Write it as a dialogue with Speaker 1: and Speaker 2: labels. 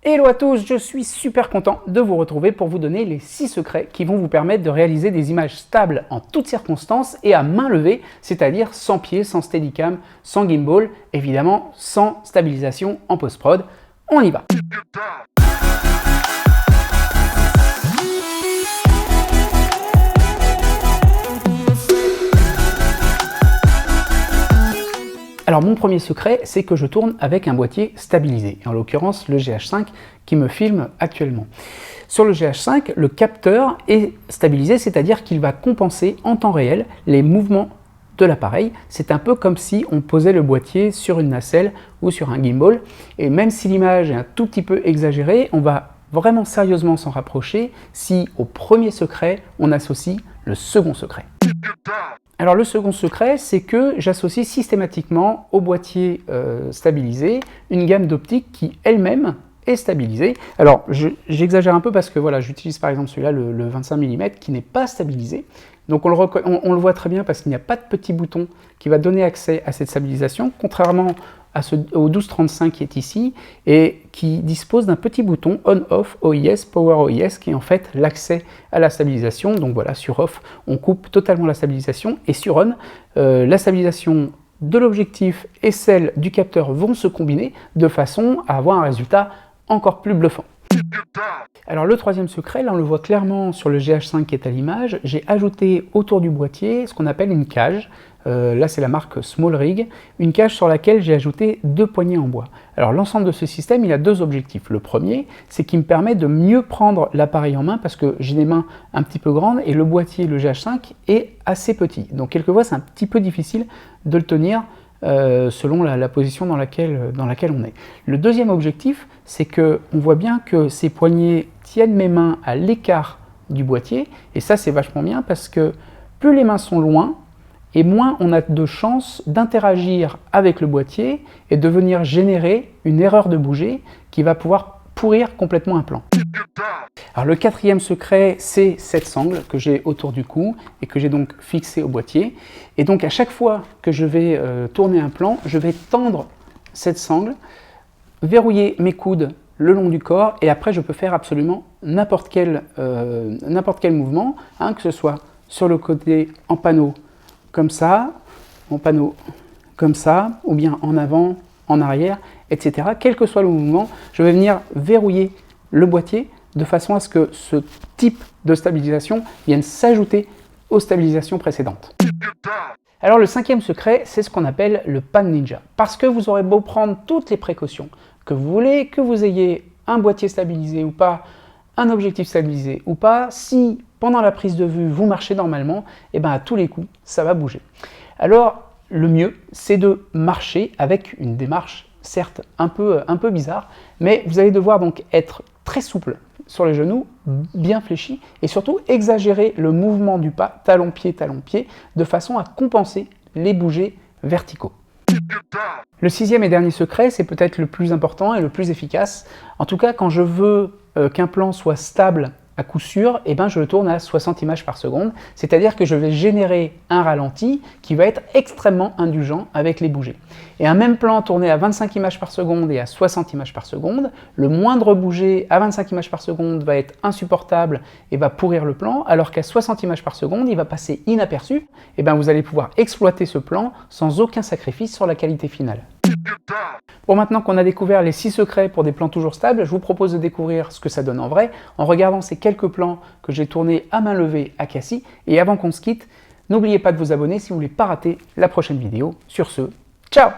Speaker 1: Hello à tous, je suis super content de vous retrouver pour vous donner les 6 secrets qui vont vous permettre de réaliser des images stables en toutes circonstances et à main levée, c'est-à-dire sans pied, sans steadicam, sans gimbal, évidemment sans stabilisation en post-prod. On y va! Alors mon premier secret, c'est que je tourne avec un boîtier stabilisé, en l'occurrence le GH5 qui me filme actuellement. Sur le GH5, le capteur est stabilisé, c'est-à-dire qu'il va compenser en temps réel les mouvements de l'appareil. C'est un peu comme si on posait le boîtier sur une nacelle ou sur un gimbal, et même si l'image est un tout petit peu exagérée, on va vraiment sérieusement s'en rapprocher si au premier secret, on associe le second secret. Alors le second secret, c'est que j'associe systématiquement au boîtier stabilisé une gamme d'optiques qui elle-même est stabilisée. Alors j'exagère un peu parce que voilà, j'utilise par exemple celui-là, le 25 mm, qui n'est pas stabilisé. Donc on le voit très bien parce qu'il n'y a pas de petit bouton qui va donner accès à cette stabilisation, contrairement au 1235 qui est ici et qui dispose d'un petit bouton On-Off OIS, Power OIS, qui est en fait l'accès à la stabilisation. Donc voilà, sur Off, on coupe totalement la stabilisation et sur On, la stabilisation de l'objectif et celle du capteur vont se combiner de façon à avoir un résultat encore plus bluffant. Alors le troisième secret, là on le voit clairement sur le GH5 qui est à l'image, j'ai ajouté autour du boîtier ce qu'on appelle une cage. Là c'est la marque Small Rig, une cage sur laquelle j'ai ajouté 2 poignées en bois. Alors l'ensemble de ce système, il a 2 objectifs. Le premier, c'est qu'il me permet de mieux prendre l'appareil en main parce que j'ai des mains un petit peu grandes et le boîtier, le GH5, est assez petit. Donc quelquefois c'est un petit peu difficile de le tenir selon la position dans laquelle on est. Le deuxième objectif, c'est qu'on voit bien que ces poignées tiennent mes mains à l'écart du boîtier, et ça c'est vachement bien parce que plus les mains sont loin, et moins on a de chances d'interagir avec le boîtier et de venir générer une erreur de bouger qui va pouvoir pourrir complètement un plan. Alors le quatrième secret, c'est cette sangle que j'ai autour du cou et que j'ai donc fixée au boîtier. Et donc à chaque fois que je vais tourner un plan, je vais tendre cette sangle, verrouiller mes coudes le long du corps et après je peux faire absolument n'importe quel mouvement, hein, que ce soit sur le côté en panneau comme ça, en panneau comme ça, ou bien en avant, en arrière, etc. Quel que soit le mouvement, je vais venir verrouiller le boîtier de façon à ce que ce type de stabilisation vienne s'ajouter aux stabilisations précédentes. Alors le cinquième secret, c'est ce qu'on appelle le pan ninja. Parce que vous aurez beau prendre toutes les précautions que vous voulez, que vous ayez un boîtier stabilisé ou pas, un objectif stabilisé ou pas, si pendant la prise de vue vous marchez normalement, et bien à tous les coups, ça va bouger. Alors le mieux, c'est de marcher avec une démarche certes un peu bizarre, mais vous allez devoir donc être très souple sur les genoux, bien fléchis, et surtout exagérer le mouvement du pas, talon-pied, de façon à compenser les bougers verticaux. Le sixième et dernier secret, c'est peut-être le plus important et le plus efficace. En tout cas, quand je veux qu'un plan soit stable à coup sûr, eh ben je le tourne à 60 images par seconde, c'est-à-dire que je vais générer un ralenti qui va être extrêmement indulgent avec les bougers. Et un même plan tourné à 25 images par seconde et à 60 images par seconde, le moindre bouger à 25 images par seconde va être insupportable et va pourrir le plan, alors qu'à 60 images par seconde, il va passer inaperçu, et ben vous allez pouvoir exploiter ce plan sans aucun sacrifice sur la qualité finale. Bon, maintenant qu'on a découvert les 6 secrets pour des plans toujours stables, je vous propose de découvrir ce que ça donne en vrai en regardant ces quelques plans que j'ai tournés à main levée à Cassis. Et avant qu'on se quitte, n'oubliez pas de vous abonner si vous ne voulez pas rater la prochaine vidéo. Sur ce, ciao!